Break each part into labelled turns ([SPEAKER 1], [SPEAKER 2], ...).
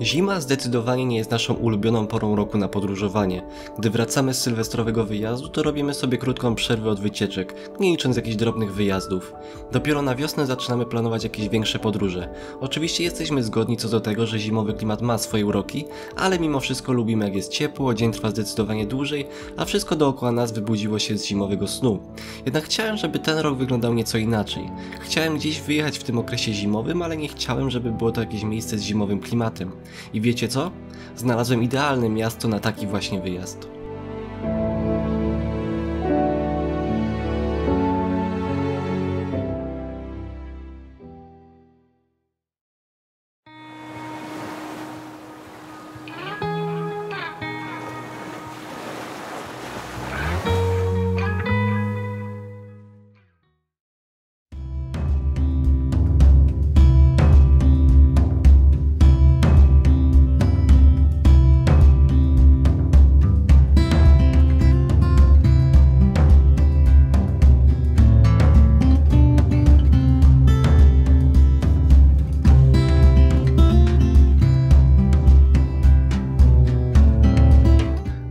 [SPEAKER 1] Zima zdecydowanie nie jest naszą ulubioną porą roku na podróżowanie. Gdy wracamy z sylwestrowego wyjazdu, to robimy sobie krótką przerwę od wycieczek, nie licząc jakichś drobnych wyjazdów. Dopiero na wiosnę zaczynamy planować jakieś większe podróże. Oczywiście jesteśmy zgodni co do tego, że zimowy klimat ma swoje uroki, ale mimo wszystko lubimy jak jest ciepło, dzień trwa zdecydowanie dłużej, a wszystko dookoła nas wybudziło się z zimowego snu. Jednak chciałem, żeby ten rok wyglądał nieco inaczej. Chciałem gdzieś wyjechać w tym okresie zimowym, ale nie chciałem, żeby było to jakieś miejsce z zimowym klimatem. I wiecie co? Znalazłem idealne miasto na taki właśnie wyjazd.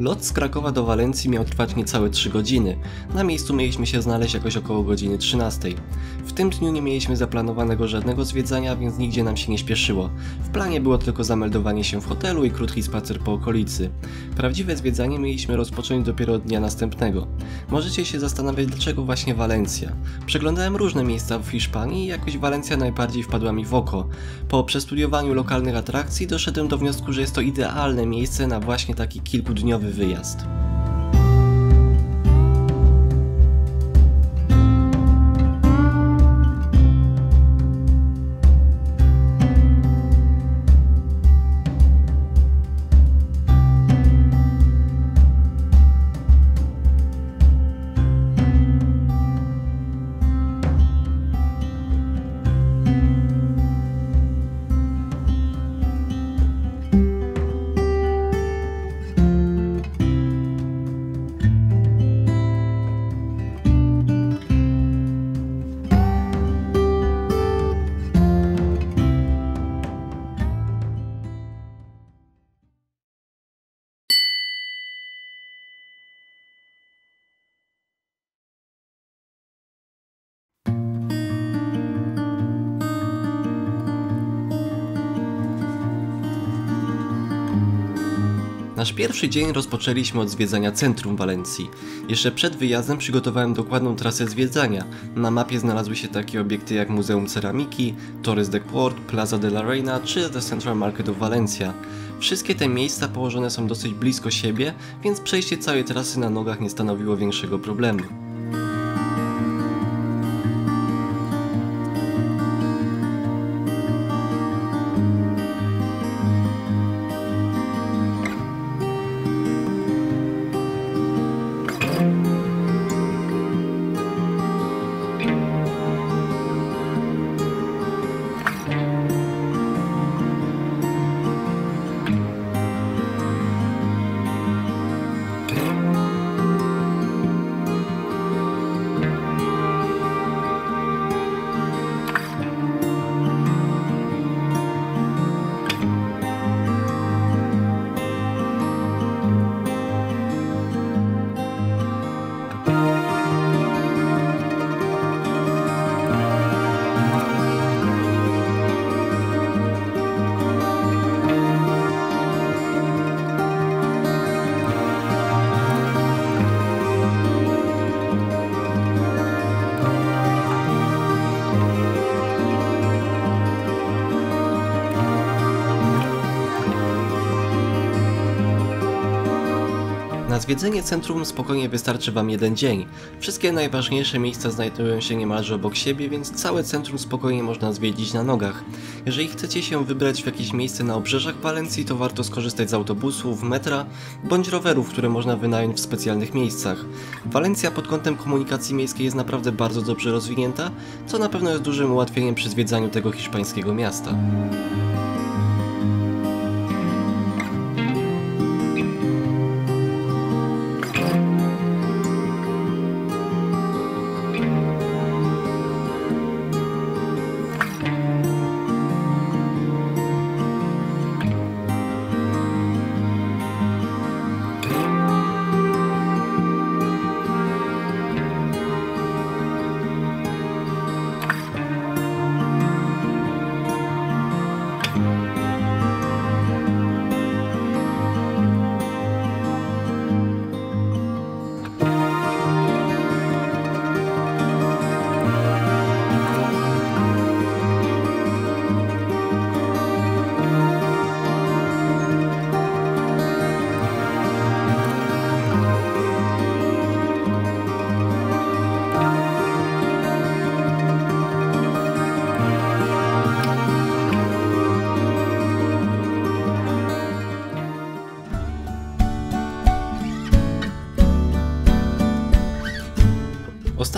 [SPEAKER 1] Lot z Krakowa do Walencji miał trwać niecałe 3 godziny. Na miejscu mieliśmy się znaleźć jakoś około godziny 13. W tym dniu nie mieliśmy zaplanowanego żadnego zwiedzania, więc nigdzie nam się nie śpieszyło. W planie było tylko zameldowanie się w hotelu i krótki spacer po okolicy. Prawdziwe zwiedzanie mieliśmy rozpocząć dopiero od dnia następnego. Możecie się zastanawiać, dlaczego właśnie Walencja. Przeglądałem różne miejsca w Hiszpanii i jakoś Walencja najbardziej wpadła mi w oko. Po przestudiowaniu lokalnych atrakcji doszedłem do wniosku, że jest to idealne miejsce na właśnie taki kilkudniowy wyjazd. Nasz pierwszy dzień rozpoczęliśmy od zwiedzania centrum Walencji. Jeszcze przed wyjazdem przygotowałem dokładną trasę zwiedzania. Na mapie znalazły się takie obiekty jak Muzeum Ceramiki, Torres de Port, Plaza de la Reina czy The Central Market of Valencia. Wszystkie te miejsca położone są dosyć blisko siebie, więc przejście całej trasy na nogach nie stanowiło większego problemu. Na zwiedzenie centrum spokojnie wystarczy Wam jeden dzień. Wszystkie najważniejsze miejsca znajdują się niemalże obok siebie, więc całe centrum spokojnie można zwiedzić na nogach. Jeżeli chcecie się wybrać w jakieś miejsce na obrzeżach Walencji, to warto skorzystać z autobusów, metra bądź rowerów, które można wynająć w specjalnych miejscach. Walencja pod kątem komunikacji miejskiej jest naprawdę bardzo dobrze rozwinięta, co na pewno jest dużym ułatwieniem przy zwiedzaniu tego hiszpańskiego miasta.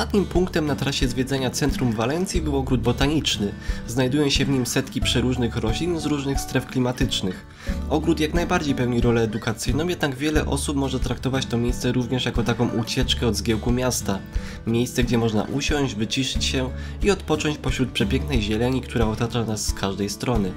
[SPEAKER 1] Ostatnim punktem na trasie zwiedzania centrum Walencji był ogród botaniczny. Znajdują się w nim setki przeróżnych roślin z różnych stref klimatycznych. Ogród jak najbardziej pełni rolę edukacyjną, jednak wiele osób może traktować to miejsce również jako taką ucieczkę od zgiełku miasta. Miejsce, gdzie można usiąść, wyciszyć się i odpocząć pośród przepięknej zieleni, która otacza nas z każdej strony.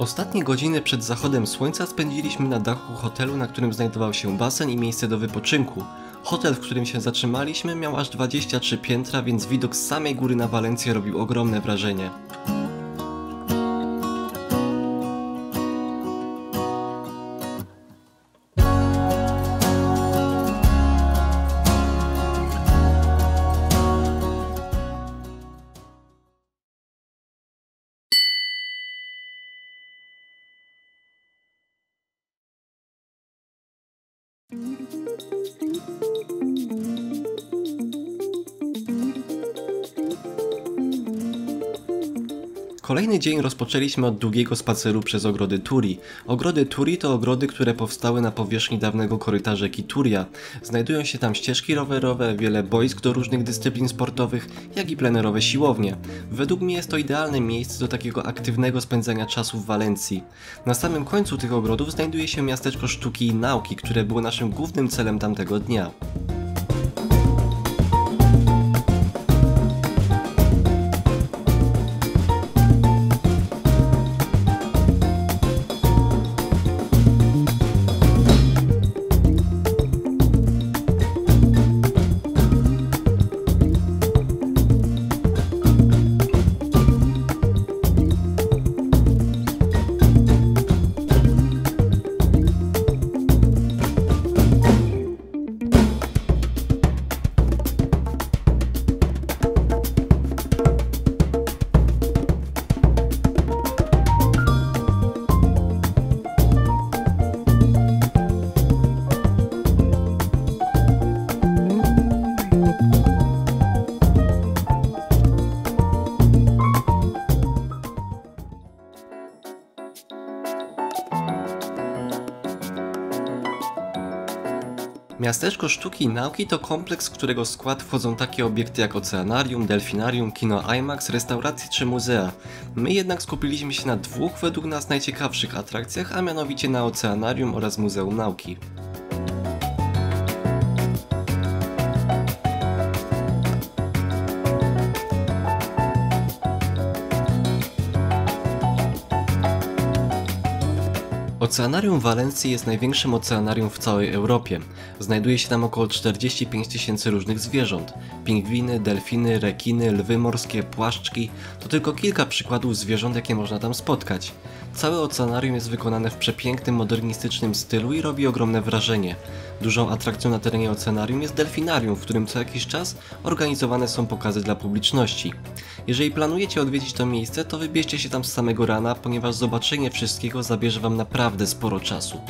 [SPEAKER 1] Ostatnie godziny przed zachodem słońca spędziliśmy na dachu hotelu, na którym znajdował się basen i miejsce do wypoczynku. Hotel, w którym się zatrzymaliśmy, miał aż 23 piętra, więc widok z samej góry na Walencję robił ogromne wrażenie. Kolejny dzień rozpoczęliśmy od długiego spaceru przez ogrody Turi. Ogrody Turi to ogrody, które powstały na powierzchni dawnego koryta rzeki Turia. Znajdują się tam ścieżki rowerowe, wiele boisk do różnych dyscyplin sportowych, jak i plenerowe siłownie. Według mnie jest to idealne miejsce do takiego aktywnego spędzania czasu w Walencji. Na samym końcu tych ogrodów znajduje się miasteczko sztuki i nauki, które było naszym głównym celem tamtego dnia. Miasteczko Sztuki i Nauki to kompleks, w którego skład wchodzą takie obiekty jak oceanarium, delfinarium, kino IMAX, restauracje czy muzea. My jednak skupiliśmy się na dwóch według nas najciekawszych atrakcjach, a mianowicie na oceanarium oraz Muzeum Nauki. Oceanarium w Walencji jest największym oceanarium w całej Europie. Znajduje się tam około 45 000 różnych zwierząt. Pingwiny, delfiny, rekiny, lwy morskie, płaszczki to tylko kilka przykładów zwierząt, jakie można tam spotkać. Całe oceanarium jest wykonane w przepięknym, modernistycznym stylu i robi ogromne wrażenie. Dużą atrakcją na terenie oceanarium jest delfinarium, w którym co jakiś czas organizowane są pokazy dla publiczności. Jeżeli planujecie odwiedzić to miejsce, to wybierzcie się tam z samego rana, ponieważ zobaczenie wszystkiego zabierze wam naprawdę sporo czasu.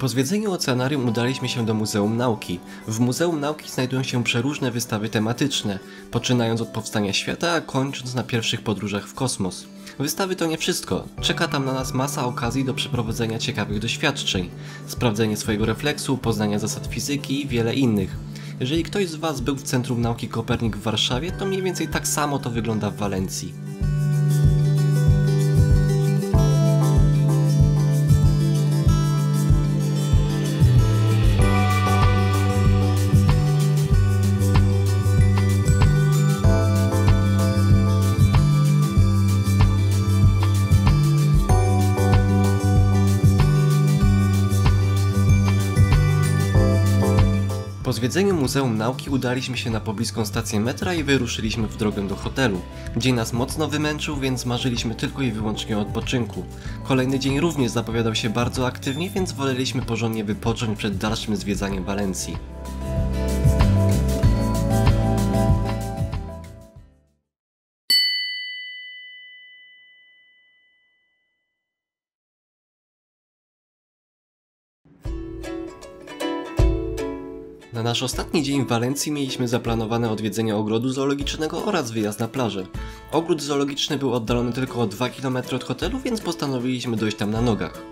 [SPEAKER 1] Po zwiedzeniu oceanarium udaliśmy się do Muzeum Nauki. W Muzeum Nauki znajdują się przeróżne wystawy tematyczne, poczynając od powstania świata, a kończąc na pierwszych podróżach w kosmos. Wystawy to nie wszystko. Czeka tam na nas masa okazji do przeprowadzenia ciekawych doświadczeń, sprawdzenia swojego refleksu, poznania zasad fizyki i wiele innych. Jeżeli ktoś z Was był w Centrum Nauki Kopernik w Warszawie, to mniej więcej tak samo to wygląda w Walencji. Po zwiedzeniu Muzeum Nauki udaliśmy się na pobliską stację metra i wyruszyliśmy w drogę do hotelu. Dzień nas mocno wymęczył, więc marzyliśmy tylko i wyłącznie o odpoczynku. Kolejny dzień również zapowiadał się bardzo aktywnie, więc woleliśmy porządnie wypocząć przed dalszym zwiedzaniem Walencji. Na nasz ostatni dzień w Walencji mieliśmy zaplanowane odwiedzenie ogrodu zoologicznego oraz wyjazd na plażę. Ogród zoologiczny był oddalony tylko o 2 km od hotelu, więc postanowiliśmy dojść tam na nogach.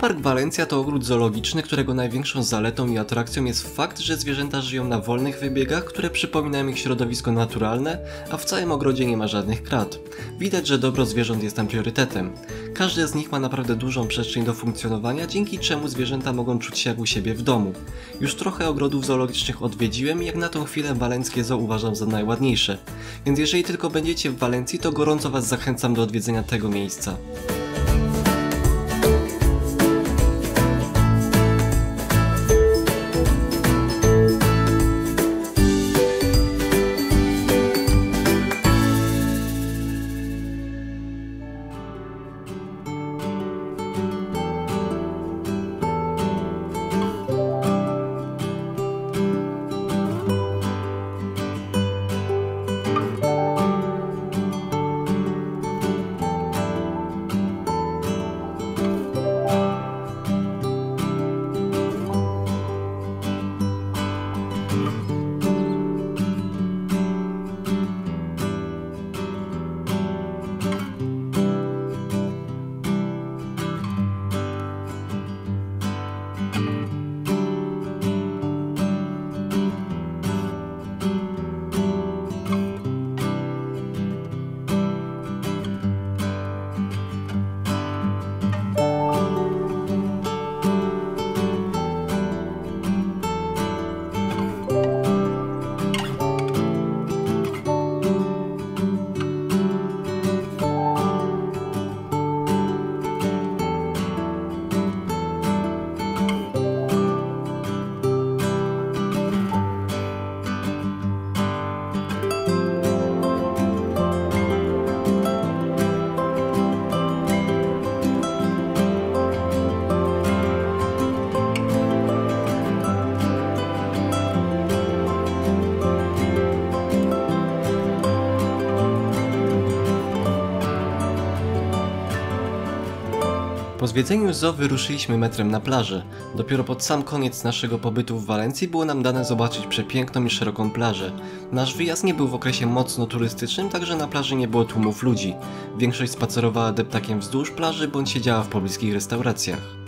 [SPEAKER 1] Biopark Walencja to ogród zoologiczny, którego największą zaletą i atrakcją jest fakt, że zwierzęta żyją na wolnych wybiegach, które przypominają ich środowisko naturalne, a w całym ogrodzie nie ma żadnych krat. Widać, że dobro zwierząt jest tam priorytetem. Każde z nich ma naprawdę dużą przestrzeń do funkcjonowania, dzięki czemu zwierzęta mogą czuć się jak u siebie w domu. Już trochę ogrodów zoologicznych odwiedziłem i jak na tą chwilę walenckie zoo uważam za najładniejsze. Więc jeżeli tylko będziecie w Walencji, to gorąco Was zachęcam do odwiedzenia tego miejsca. Po zwiedzeniu zoo wyruszyliśmy metrem na plażę. Dopiero pod sam koniec naszego pobytu w Walencji było nam dane zobaczyć przepiękną i szeroką plażę. Nasz wyjazd nie był w okresie mocno turystycznym, także na plaży nie było tłumów ludzi. Większość spacerowała deptakiem wzdłuż plaży bądź siedziała w pobliskich restauracjach.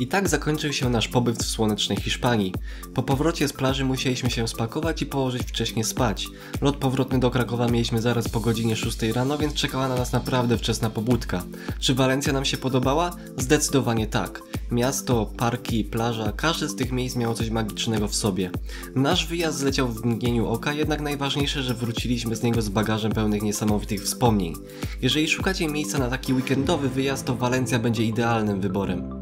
[SPEAKER 1] I tak zakończył się nasz pobyt w słonecznej Hiszpanii. Po powrocie z plaży musieliśmy się spakować i położyć wcześnie spać. Lot powrotny do Krakowa mieliśmy zaraz po godzinie 6 rano, więc czekała na nas naprawdę wczesna pobudka. Czy Walencja nam się podobała? Zdecydowanie tak. Miasto, parki, plaża, każde z tych miejsc miało coś magicznego w sobie. Nasz wyjazd zleciał w mgnieniu oka, jednak najważniejsze, że wróciliśmy z niego z bagażem pełnych niesamowitych wspomnień. Jeżeli szukacie miejsca na taki weekendowy wyjazd, to Walencja będzie idealnym wyborem.